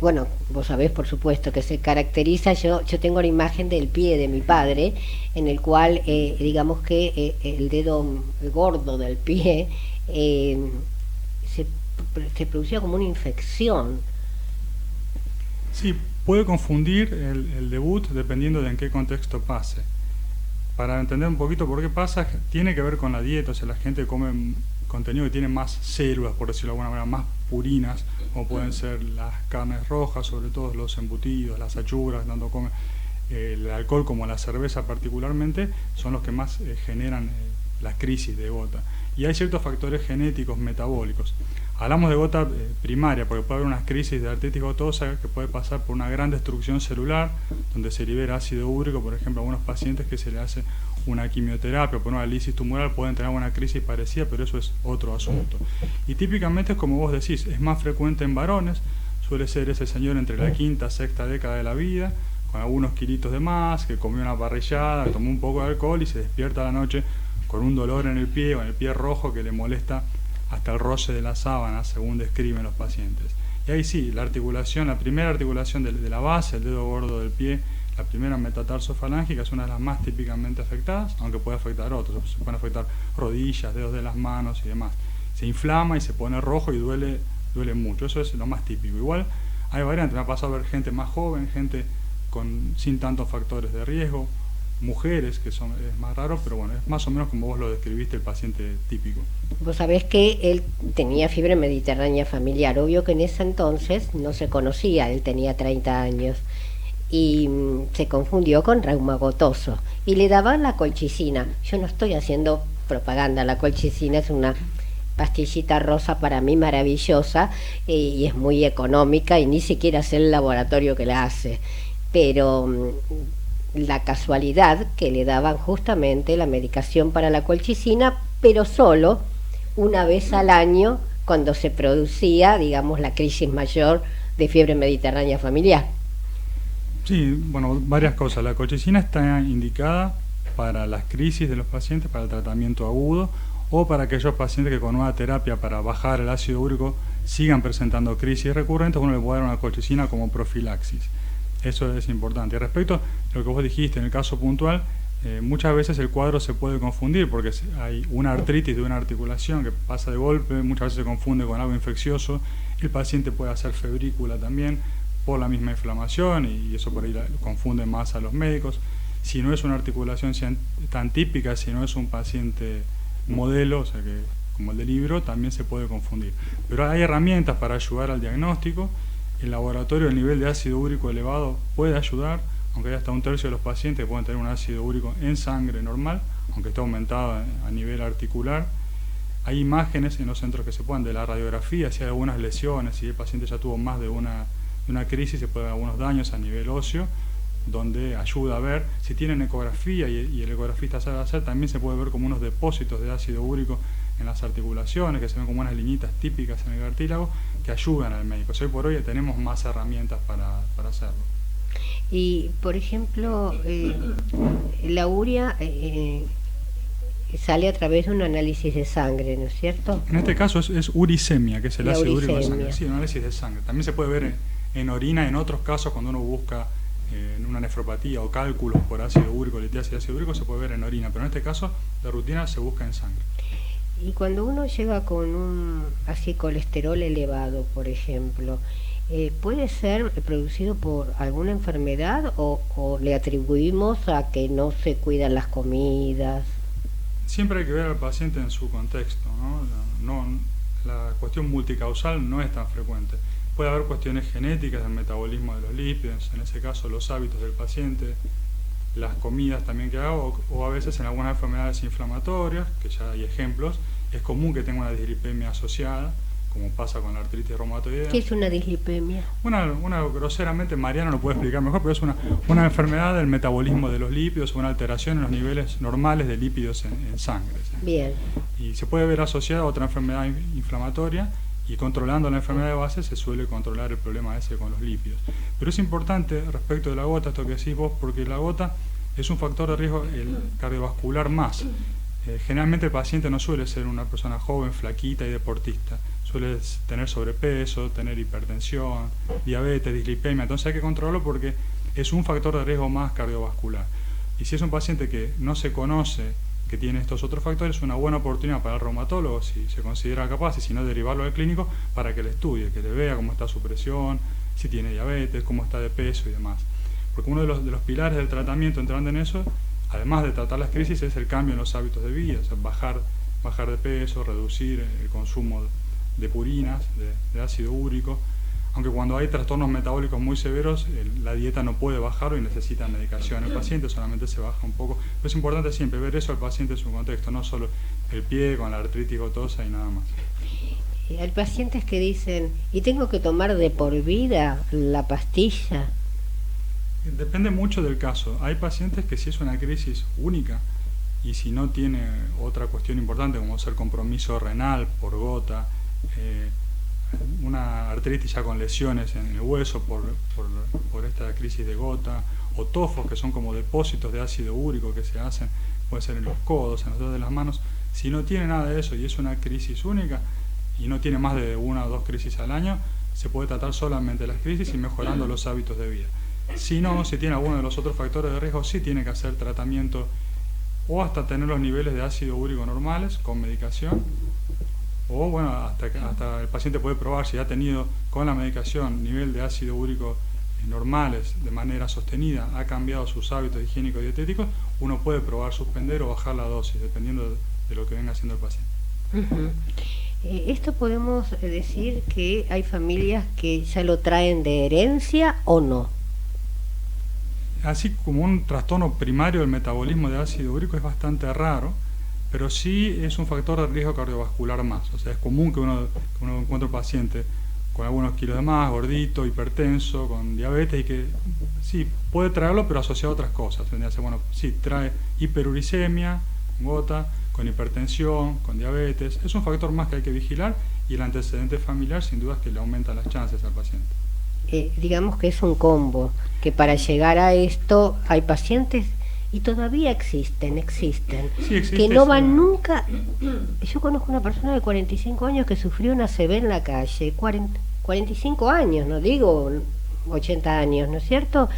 bueno, vos sabés por supuesto que se caracteriza, yo tengo la imagen del pie de mi padre, en el cual digamos que el dedo gordo del pie se producía como una infección. Sí, puede confundir el debut dependiendo de en qué contexto pase. Para entender un poquito por qué pasa, tiene que ver con la dieta. O sea, la gente come contenido que tiene más células, por decirlo de alguna manera, más purinas, como pueden ser las carnes rojas, sobre todo los embutidos, las achuras, tanto come el alcohol como la cerveza particularmente, son los que más generan las crisis de gota. Y hay ciertos factores genéticos metabólicos. Hablamos de gota primaria porque puede haber unas crisis de artritis gotosa que puede pasar por una gran destrucción celular donde se libera ácido úrico. Por ejemplo, a algunos pacientes que se le hace una quimioterapia o por una lisis tumoral pueden tener una crisis parecida, pero eso es otro asunto. Y típicamente, como vos decís, es más frecuente en varones, suele ser ese señor entre la quinta, sexta década de la vida, con algunos kilitos de más, que comió una parrillada, que tomó un poco de alcohol y se despierta a la noche con un dolor en el pie o en el pie rojo que le molesta hasta el roce de la sábana, según describen los pacientes. Y ahí sí, la articulación, la primera articulación de la base, el dedo gordo del pie, la primera metatarsofalángica, es una de las más típicamente afectadas, aunque puede afectar otros, se pueden afectar rodillas, dedos de las manos y demás. Se inflama y se pone rojo y duele mucho, eso es lo más típico. Igual hay variantes, me ha pasado a ver gente más joven, gente sin tantos factores de riesgo, mujeres, que es más raro, pero bueno, es más o menos como vos lo describiste, el paciente típico. Vos sabés que él tenía fiebre mediterránea familiar, obvio que en ese entonces no se conocía, él tenía 30 años, y se confundió con reuma gotoso, y le daban la colchicina. Yo no estoy haciendo propaganda, la colchicina es una pastillita rosa para mí maravillosa, y es muy económica, y ni siquiera es el laboratorio que la hace, pero la casualidad que le daban justamente la medicación para la colchicina, pero solo una vez al año cuando se producía, digamos, la crisis mayor de fiebre mediterránea familiar. Sí, bueno, varias cosas. La colchicina está indicada para las crisis de los pacientes, para el tratamiento agudo o para aquellos pacientes que con una terapia para bajar el ácido úrico sigan presentando crisis recurrentes, uno le puede dar una colchicina como profilaxis. Eso es importante. Y respecto a lo que vos dijiste, en el caso puntual, muchas veces el cuadro se puede confundir porque hay una artritis de una articulación que pasa de golpe, muchas veces se confunde con algo infeccioso, el paciente puede hacer febrícula también por la misma inflamación y eso por ahí confunde más a los médicos. Si no es una articulación tan típica, si no es un paciente modelo, o sea que como el del libro, también se puede confundir. Pero hay herramientas para ayudar al diagnóstico. El laboratorio, el nivel de ácido úrico elevado puede ayudar, aunque hay hasta un tercio de los pacientes que pueden tener un ácido úrico en sangre normal, aunque esté aumentado a nivel articular. Hay imágenes en los centros que se puedan de la radiografía, si hay algunas lesiones, si el paciente ya tuvo más de una crisis, se pueden ver algunos daños a nivel óseo, donde ayuda a ver. Si tienen ecografía y el ecografista sabe hacer, también se puede ver como unos depósitos de ácido úrico en las articulaciones, que se ven como unas liñitas típicas en el cartílago, que ayudan al médico. Hoy por hoy tenemos más herramientas para hacerlo. Y, por ejemplo, la urea sale a través de un análisis de sangre, ¿no es cierto? En este caso es uricemia, que es el La ácido úrico de uricemia. sangre. Sí, un análisis de sangre. También se puede ver en orina, en otros casos, cuando uno busca en una nefropatía o cálculos por ácido úrico, litiasis de ácido úrico, se puede ver en orina, pero en este caso, de rutina, se busca en sangre. Y cuando uno llega con un así colesterol elevado, por ejemplo, ¿puede ser producido por alguna enfermedad o le atribuimos a que no se cuidan las comidas? Siempre hay que ver al paciente en su contexto, ¿no? La cuestión multicausal no es tan frecuente. Puede haber cuestiones genéticas del metabolismo de los lípidos, en ese caso los hábitos del paciente, las comidas también que haga, o a veces en algunas enfermedades inflamatorias, que ya hay ejemplos, es común que tenga una dislipemia asociada, como pasa con la artritis reumatoidea. ¿Qué es una dislipemia? Una groseramente, Mariano lo puede explicar mejor, pero es una enfermedad del metabolismo de los lípidos, una alteración en los niveles normales de lípidos en sangre. ¿Sí? Bien. Y se puede ver asociada a otra enfermedad inflamatoria, y controlando la enfermedad de base se suele controlar el problema ese con los lípidos. Pero es importante respecto de la gota, esto que decís vos, porque la gota es un factor de riesgo cardiovascular más. Generalmente el paciente no suele ser una persona joven, flaquita y deportista. Suele tener sobrepeso, tener hipertensión, diabetes, dislipemia. Entonces hay que controlarlo porque es un factor de riesgo más cardiovascular. Y si es un paciente que no se conoce que tiene estos otros factores, es una buena oportunidad para el reumatólogo, si se considera capaz, y si no, derivarlo al clínico para que le estudie, que le vea cómo está su presión, si tiene diabetes, cómo está de peso y demás. Porque uno de los pilares del tratamiento, entrando en eso, además de tratar las crisis, es el cambio en los hábitos de vida, o sea, bajar de peso, reducir el consumo de purinas, de ácido úrico, aunque cuando hay trastornos metabólicos muy severos, la dieta no puede bajar y necesita medicación. El paciente solamente se baja un poco. Pero es importante siempre ver eso al paciente en su contexto, no solo el pie con la artritis gotosa y nada más. Hay pacientes que dicen, ¿y tengo que tomar de por vida la pastilla? Depende mucho del caso. Hay pacientes que si es una crisis única y si no tiene otra cuestión importante como ser compromiso renal por gota, una artritis ya con lesiones en el hueso por esta crisis de gota, o tofos que son como depósitos de ácido úrico que se hacen, puede ser en los codos, en los dedos de las manos. Si no tiene nada de eso y es una crisis única y no tiene más de 1 o 2 crisis al año, se puede tratar solamente las crisis y mejorando los hábitos de vida. Si no, si tiene alguno de los otros factores de riesgo, sí tiene que hacer tratamiento o hasta tener los niveles de ácido úrico normales con medicación, o bueno, hasta el paciente puede probar si ha tenido con la medicación nivel de ácido úrico normales de manera sostenida, ha cambiado sus hábitos higiénicos y dietéticos, uno puede probar suspender o bajar la dosis, dependiendo de lo que venga haciendo el paciente. ¿Esto podemos decir que hay familias que ya lo traen de herencia o no? Así como un trastorno primario del metabolismo de ácido úrico es bastante raro, pero sí es un factor de riesgo cardiovascular más. O sea, es común que uno encuentre un paciente con algunos kilos de más, gordito, hipertenso, con diabetes, y que sí, puede traerlo, pero asociado a otras cosas. Bueno, sí, trae hiperuricemia, gota, con hipertensión, con diabetes. Es un factor más que hay que vigilar, y el antecedente familiar sin duda es que le aumenta las chances al paciente. Digamos que es un combo, que para llegar a esto hay pacientes, y todavía existen, Sí, existe, que no van nunca. Yo conozco una persona de 45 años que sufrió una ACV en la calle, 45 años, no digo 80 años, ¿no es cierto?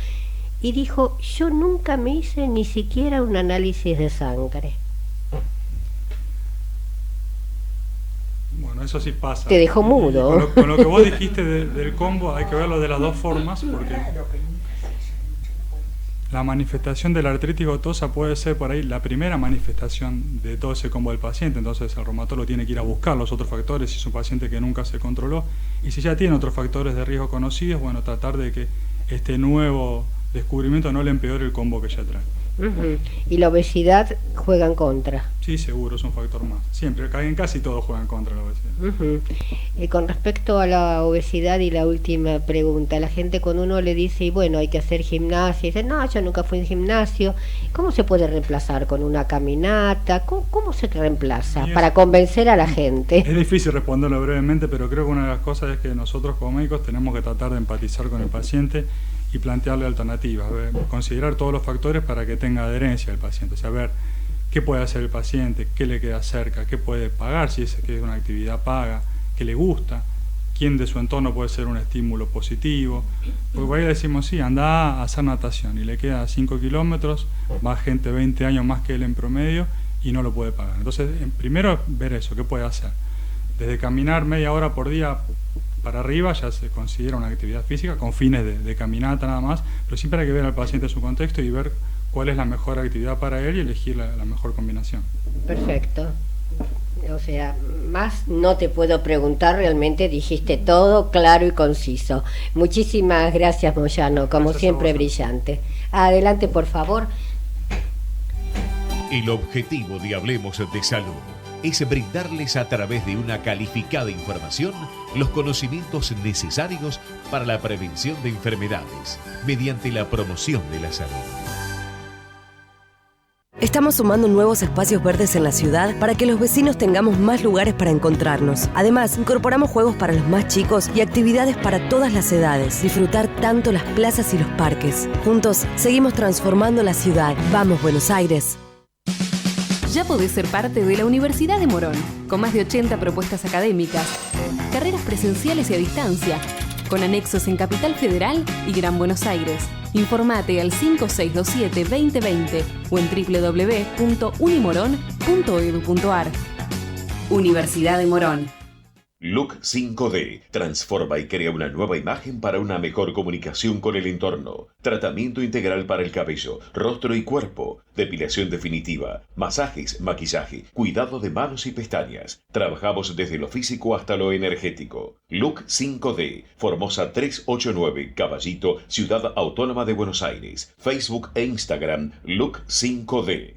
Y dijo, yo nunca me hice ni siquiera un análisis de sangre. Bueno, eso sí pasa. Te dejó mudo. Con lo que vos dijiste del combo, hay que verlo de las dos formas, porque la manifestación de la artritis gotosa puede ser por ahí la primera manifestación de todo ese combo del paciente. Entonces el reumatólogo tiene que ir a buscar los otros factores si es un paciente que nunca se controló, y si ya tiene otros factores de riesgo conocidos, bueno, tratar de que este nuevo descubrimiento no le empeore el combo que ya trae. Y la obesidad juega en contra. Sí, seguro, es un factor más. Siempre, en casi todo juegan contra la obesidad. Con respecto a la obesidad y la última pregunta, la gente cuando uno le dice, y bueno, hay que hacer gimnasia, dice, no, yo nunca fui en gimnasio. ¿Cómo se puede reemplazar? ¿Con una caminata? ¿Cómo se reemplaza? Para convencer a la gente. Es difícil responderlo brevemente, pero creo que una de las cosas es que nosotros como médicos tenemos que tratar de empatizar con el paciente y plantearle alternativas, considerar todos los factores para que tenga adherencia al paciente, saber qué puede hacer el paciente, qué le queda cerca, qué puede pagar, si es que es una actividad paga, qué le gusta, quién de su entorno puede ser un estímulo positivo, porque por ahí le decimos, sí, anda a hacer natación, y le queda 5 kilómetros, va gente 20 años más que él en promedio, y no lo puede pagar. Entonces, primero ver eso, qué puede hacer. Desde caminar media hora por día para arriba ya se considera una actividad física con fines de caminata nada más, pero siempre hay que ver al paciente en su contexto y ver cuál es la mejor actividad para él y elegir la mejor combinación. Perfecto. O sea, más no te puedo preguntar, realmente dijiste todo claro y conciso. Muchísimas gracias, Moyano, como gracias siempre brillante. Adelante, por favor. El objetivo de Hablemos de Salud es brindarles a través de una calificada información los conocimientos necesarios para la prevención de enfermedades mediante la promoción de la salud. Estamos sumando nuevos espacios verdes en la ciudad para que los vecinos tengamos más lugares para encontrarnos. Además, incorporamos juegos para los más chicos y actividades para todas las edades. Disfrutar tanto las plazas y los parques. Juntos, seguimos transformando la ciudad. ¡Vamos, Buenos Aires! Ya podés ser parte de la Universidad de Morón, con más de 80 propuestas académicas, carreras presenciales y a distancia, con anexos en Capital Federal y Gran Buenos Aires. Informate al 5627-2020 o en www.unimorón.edu.ar. Universidad de Morón. Look 5D transforma y crea una nueva imagen para una mejor comunicación con el entorno. Tratamiento integral para el cabello, rostro y cuerpo. Depilación definitiva, masajes, maquillaje, cuidado de manos y pestañas. Trabajamos desde lo físico hasta lo energético. Look 5D, Formosa 389, Caballito, Ciudad Autónoma de Buenos Aires. Facebook e Instagram, Look 5D.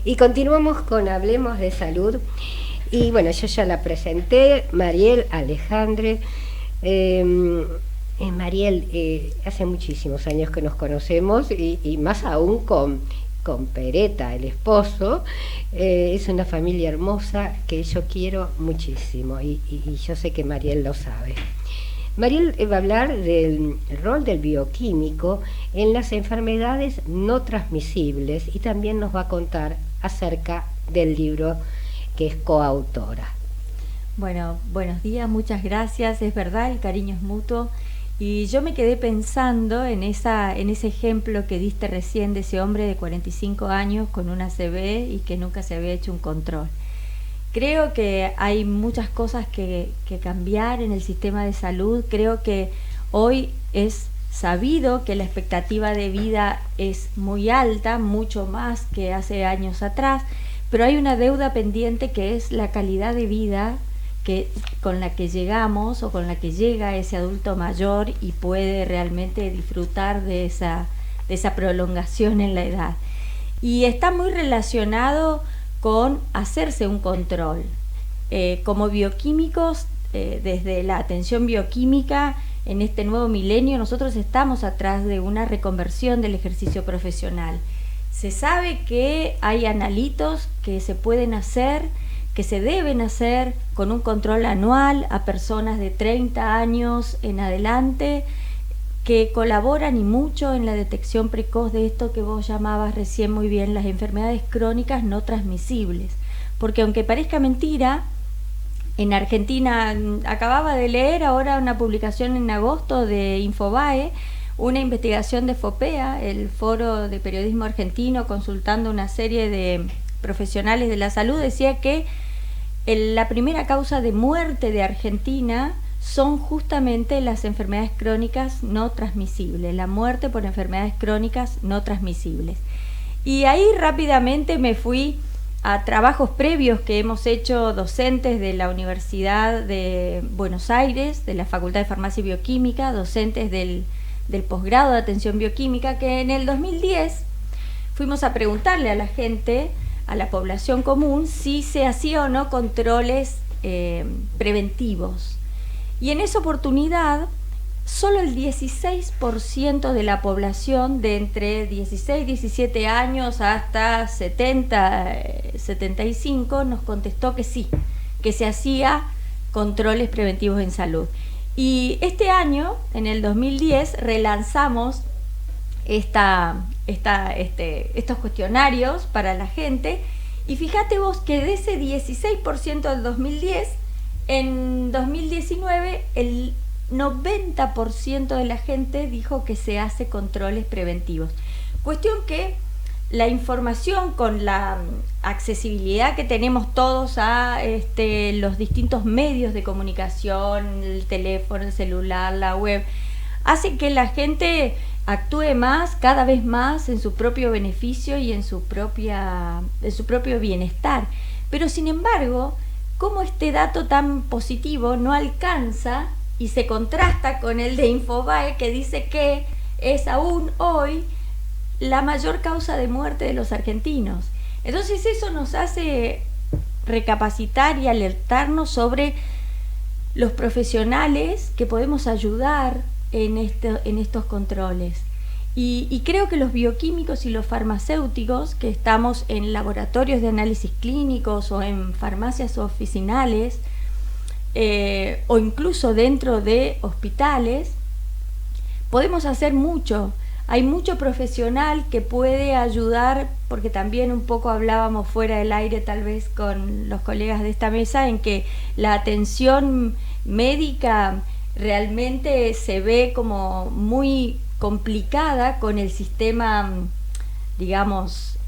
Y continuamos con Hablemos de Salud. Y bueno, yo ya la presenté, Mariel Alejandre. Mariel, hace muchísimos años que nos conocemos y más aún con Pereta, el esposo. Es una familia hermosa que yo quiero muchísimo y yo sé que Mariel lo sabe. Mariel va a hablar del rol del bioquímico en las enfermedades no transmisibles y también nos va a contar acerca del libro que es coautora. Bueno, buenos días, muchas gracias. Es verdad, el cariño es mutuo. Y yo me quedé pensando en ese ejemplo que diste recién de ese hombre de 45 años con una ACV y que nunca se había hecho un control. Creo que hay muchas cosas que cambiar en el sistema de salud. Creo que hoy es sabido que la expectativa de vida es muy alta, mucho más que hace años atrás, pero hay una deuda pendiente que es la calidad de vida con la que llegamos o con la que llega ese adulto mayor y puede realmente disfrutar de esa prolongación en la edad. Y está muy relacionado con hacerse un control. Como bioquímicos, desde la atención bioquímica, en este nuevo milenio, nosotros estamos atrás de una reconversión del ejercicio profesional. Se sabe que hay analitos que se pueden hacer, que se deben hacer con un control anual a personas de 30 años en adelante, que colaboran y mucho en la detección precoz de esto que vos llamabas recién muy bien, las enfermedades crónicas no transmisibles. Porque aunque parezca mentira, en Argentina, acababa de leer ahora una publicación en agosto de Infobae, una investigación de FOPEA, el Foro de Periodismo Argentino, consultando una serie de profesionales de la salud, decía que la primera causa de muerte de Argentina son justamente las enfermedades crónicas no transmisibles, la muerte por enfermedades crónicas no transmisibles. Y ahí rápidamente me fui a trabajos previos que hemos hecho docentes de la Universidad de Buenos Aires, de la Facultad de Farmacia y Bioquímica, docentes del posgrado de atención bioquímica, que en el 2010 fuimos a preguntarle a la gente, a la población común, si se hacía o no controles preventivos. Y en esa oportunidad, solo el 16% de la población de entre 16, 17 años hasta 70, 75 nos contestó que sí, que se hacía controles preventivos en salud. Y este año, en el 2010, relanzamos estos cuestionarios para la gente, y fíjate vos que de ese 16% del 2010, en 2019 el 90% de la gente dijo que se hace controles preventivos. Cuestión que la información, con la accesibilidad que tenemos todos a los distintos medios de comunicación, el teléfono, el celular, la web, hace que la gente actúe más, cada vez más, en su propio beneficio y en su propio bienestar. Pero sin embargo, como este dato tan positivo no alcanza y se contrasta con el de Infobae, que dice que es aún hoy la mayor causa de muerte de los argentinos. Entonces eso nos hace recapacitar y alertarnos sobre los profesionales que podemos ayudar en estos controles. Y creo que los bioquímicos y los farmacéuticos que estamos en laboratorios de análisis clínicos o en farmacias oficinales, o incluso dentro de hospitales, podemos hacer mucho. Hay mucho profesional que puede ayudar, porque también un poco hablábamos fuera del aire tal vez con los colegas de esta mesa, en que la atención médica realmente se ve como muy complicada con el sistema, digamos,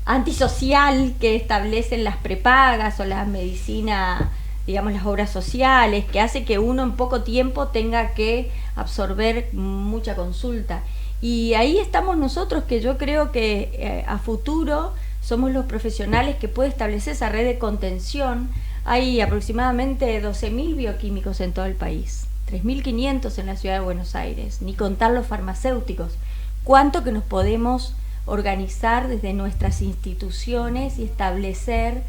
antisocial que establecen las prepagas o la medicina, digamos, las obras sociales, que hace que uno en poco tiempo tenga que absorber mucha consulta. Y ahí estamos nosotros, que yo creo que a futuro somos los profesionales que puede establecer esa red de contención. Hay aproximadamente 12.000 bioquímicos en todo el país, 3.500 en la ciudad de Buenos Aires, ni contar los farmacéuticos. Cuánto que nos podemos organizar desde nuestras instituciones y establecer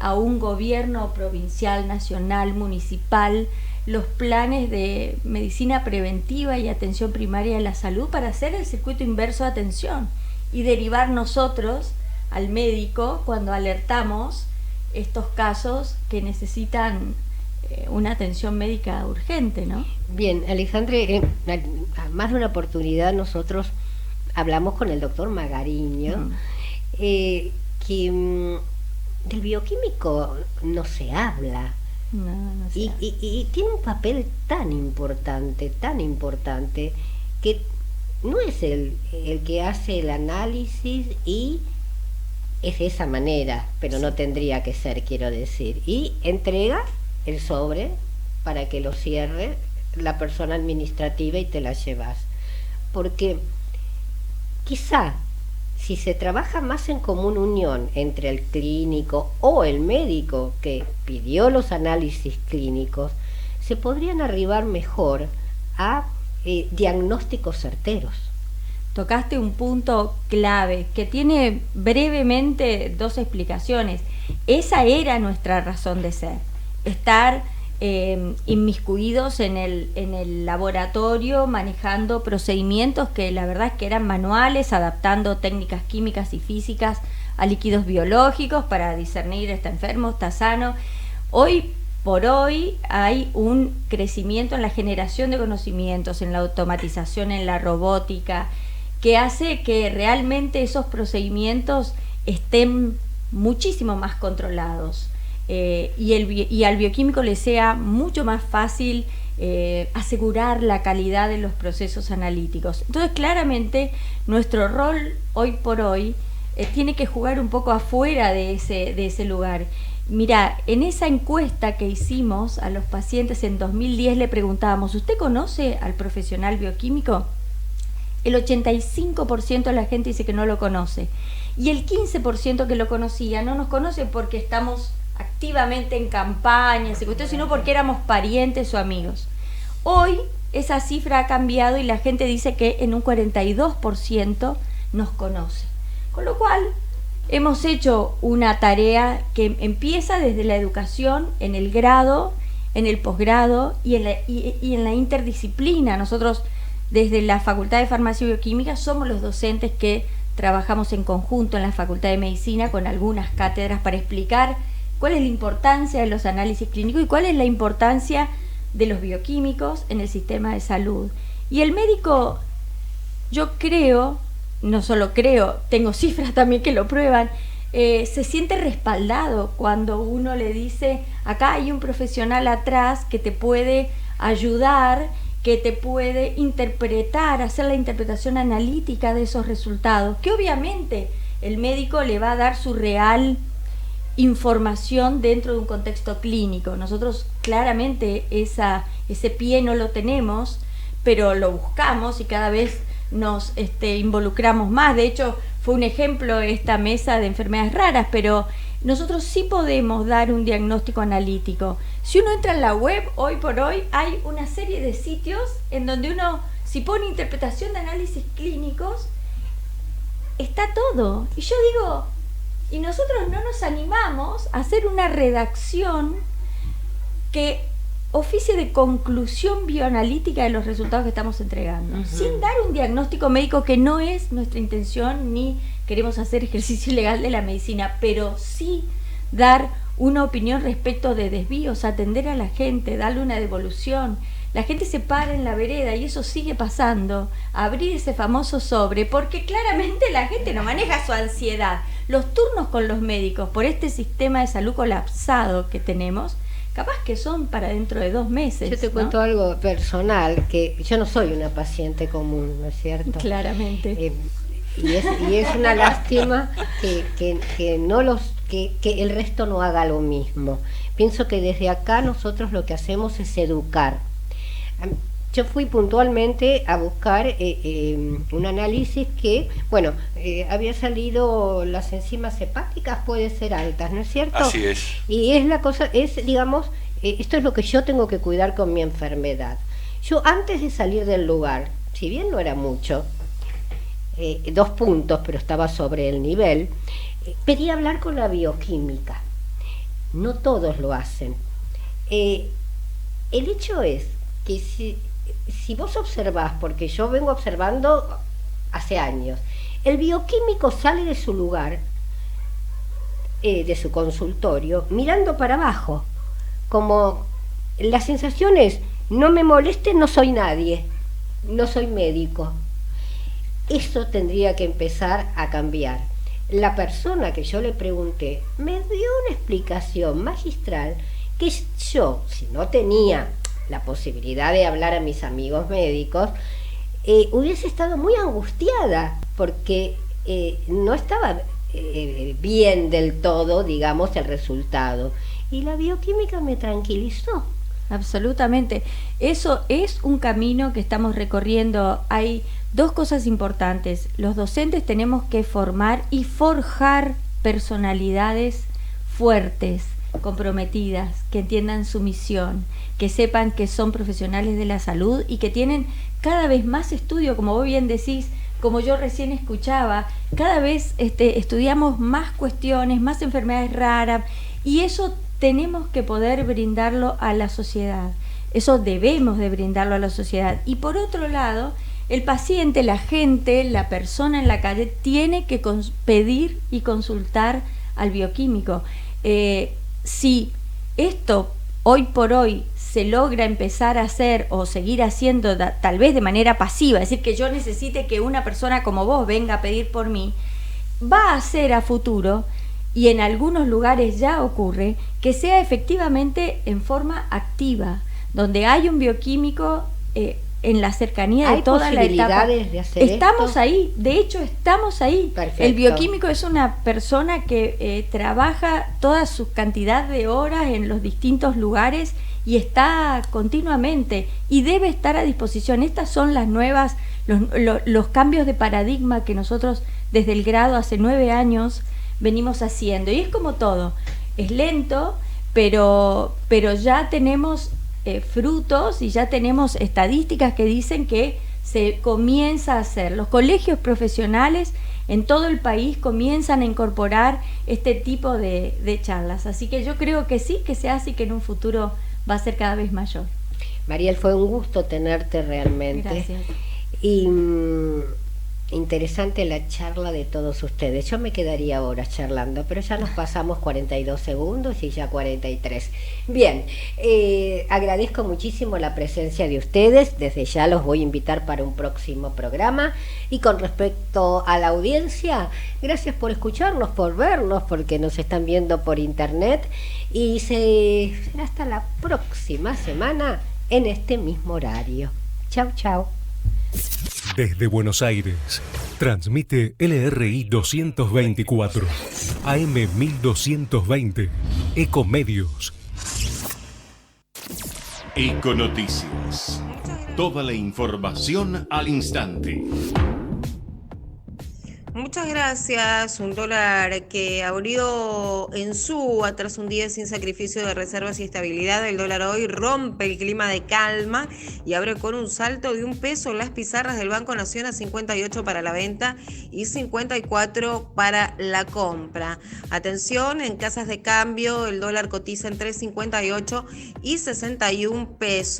a un gobierno provincial, nacional, municipal, los planes de medicina preventiva y atención primaria de la salud para hacer el circuito inverso de atención y derivar nosotros al médico cuando alertamos estos casos que necesitan una atención médica urgente, ¿no? Bien, Alejandre, más de una oportunidad nosotros hablamos con el doctor Magariño, que del bioquímico no se habla. No se habla. Y tiene un papel tan importante, que no es el que hace el análisis y es de esa manera, pero no tendría que ser, quiero decir, y entrega el sobre para que lo cierre la persona administrativa y te la llevas. Porque quizá si se trabaja más en común unión entre el clínico o el médico que pidió los análisis clínicos, se podrían arribar mejor a diagnósticos certeros. Tocaste un punto clave que tiene brevemente dos explicaciones. Esa era nuestra razón de ser, estar inmiscuidos en el laboratorio, manejando procedimientos que la verdad es que eran manuales, adaptando técnicas químicas y físicas a líquidos biológicos para discernir está enfermo, está sano. Hoy por hoy hay un crecimiento en la generación de conocimientos, en la automatización, en la robótica, que hace que realmente esos procedimientos estén muchísimo más controlados. Y al bioquímico le sea mucho más fácil asegurar la calidad de los procesos analíticos. Entonces, claramente, nuestro rol hoy por hoy tiene que jugar un poco afuera de ese lugar. Mira, en esa encuesta que hicimos a los pacientes en 2010 le preguntábamos, ¿usted conoce al profesional bioquímico? El 85% de la gente dice que no lo conoce. Y el 15% que lo conocía no nos conoce porque estamos activamente en campañas, sino porque éramos parientes o amigos. Hoy esa cifra ha cambiado y la gente dice que en un 42% nos conoce. Con lo cual hemos hecho una tarea que empieza desde la educación, en el grado, en el posgrado y en la interdisciplina. Nosotros desde la Facultad de Farmacia y Bioquímica somos los docentes que trabajamos en conjunto en la Facultad de Medicina con algunas cátedras para explicar cuál es la importancia de los análisis clínicos y cuál es la importancia de los bioquímicos en el sistema de salud. Y el médico, yo creo, no solo creo, tengo cifras también que lo prueban, se siente respaldado cuando uno le dice, acá hay un profesional atrás que te puede ayudar, que te puede interpretar, hacer la interpretación analítica de esos resultados, que obviamente el médico le va a dar su real información dentro de un contexto clínico. Nosotros claramente ese pie no lo tenemos, pero lo buscamos y cada vez nos involucramos más. De hecho, fue un ejemplo esta mesa de enfermedades raras, pero nosotros sí podemos dar un diagnóstico analítico. Si uno entra en la web, hoy por hoy, hay una serie de sitios en donde uno, si pone interpretación de análisis clínicos, está todo. Y yo digo, y nosotros no nos animamos a hacer una redacción que oficie de conclusión bioanalítica de los resultados que estamos entregando, sin dar un diagnóstico médico, que no es nuestra intención, ni queremos hacer ejercicio ilegal de la medicina, pero sí dar una opinión respecto de desvíos, atender a la gente, darle una devolución. La gente se para en la vereda y eso sigue pasando, abrir ese famoso sobre, porque claramente la gente no maneja su ansiedad. Los turnos con los médicos por este sistema de salud colapsado que tenemos, capaz que son para dentro de 2 meses. Yo te cuento algo personal, que yo no soy una paciente común, ¿no es cierto? Claramente. Y es una lástima que el resto no haga lo mismo. Pienso que desde acá nosotros lo que hacemos es educar. Yo fui puntualmente a buscar un análisis que, bueno, había salido las enzimas hepáticas, puede ser altas, ¿no es cierto? Así es. Y es la cosa, digamos, esto es lo que yo tengo que cuidar con mi enfermedad. Yo antes de salir del lugar, si bien no era mucho, 2 puntos, pero estaba sobre el nivel, pedí hablar con la bioquímica. No todos lo hacen. El hecho es que si vos observás, porque yo vengo observando hace años, el bioquímico sale de su lugar, de su consultorio, mirando para abajo, como la sensación es, no me moleste, no soy nadie, no soy médico. Eso tendría que empezar a cambiar. La persona que yo le pregunté me dio una explicación magistral que yo, si no tenía la posibilidad de hablar a mis amigos médicos, hubiese estado muy angustiada porque no estaba bien del todo, digamos, el resultado. Y la bioquímica me tranquilizó. Absolutamente. Eso es un camino que estamos recorriendo. Hay 2 cosas importantes. Los docentes tenemos que formar y forjar personalidades fuertes, comprometidas, que entiendan su misión, que sepan que son profesionales de la salud y que tienen cada vez más estudio, como vos bien decís, como yo recién escuchaba, cada vez estudiamos más cuestiones, más enfermedades raras, y eso tenemos que poder brindarlo a la sociedad. Eso debemos de brindarlo a la sociedad. Y por otro lado, el paciente, la gente, la persona en la calle tiene que pedir y consultar al bioquímico. Si esto hoy por hoy se logra empezar a hacer o seguir haciendo tal vez de manera pasiva, es decir, que yo necesite que una persona como vos venga a pedir por mí, va a ser a futuro, y en algunos lugares ya ocurre, que sea efectivamente en forma activa, donde hay un bioquímico en la cercanía de toda la etapa. De hacer estamos esto? ahí, de hecho estamos ahí. Perfecto. El bioquímico es una persona que trabaja toda su cantidad de horas en los distintos lugares y está continuamente y debe estar a disposición. Estas son las nuevas, los cambios de paradigma que nosotros desde el grado hace 9 años venimos haciendo. Y es como todo, es lento, pero ya tenemos frutos y ya tenemos estadísticas que dicen que se comienza a hacer. Los colegios profesionales en todo el país comienzan a incorporar este tipo de charlas. Así que yo creo que sí, que se hace y que en un futuro va a ser cada vez mayor. Mariel, fue un gusto tenerte realmente. Gracias. Y interesante la charla de todos ustedes. Yo me quedaría horas charlando, pero ya nos pasamos 42 segundos y ya 43. Bien, agradezco muchísimo la presencia de ustedes. Desde ya los voy a invitar para un próximo programa. Y con respecto a la audiencia, gracias por escucharnos, por vernos, porque nos están viendo por internet. Y será hasta la próxima semana en este mismo horario. Chau, chau. Desde Buenos Aires, transmite LRI 224, AM 1220, Ecomedios. Econoticias. Toda la información al instante. Muchas gracias. Un dólar que abrió en suba tras un día sin sacrificio de reservas y estabilidad. El dólar hoy rompe el clima de calma y abre con un salto de $1 las pizarras del Banco Nación a 58 para la venta y 54 para la compra. Atención, en casas de cambio el dólar cotiza en 3.58 y 61 pesos.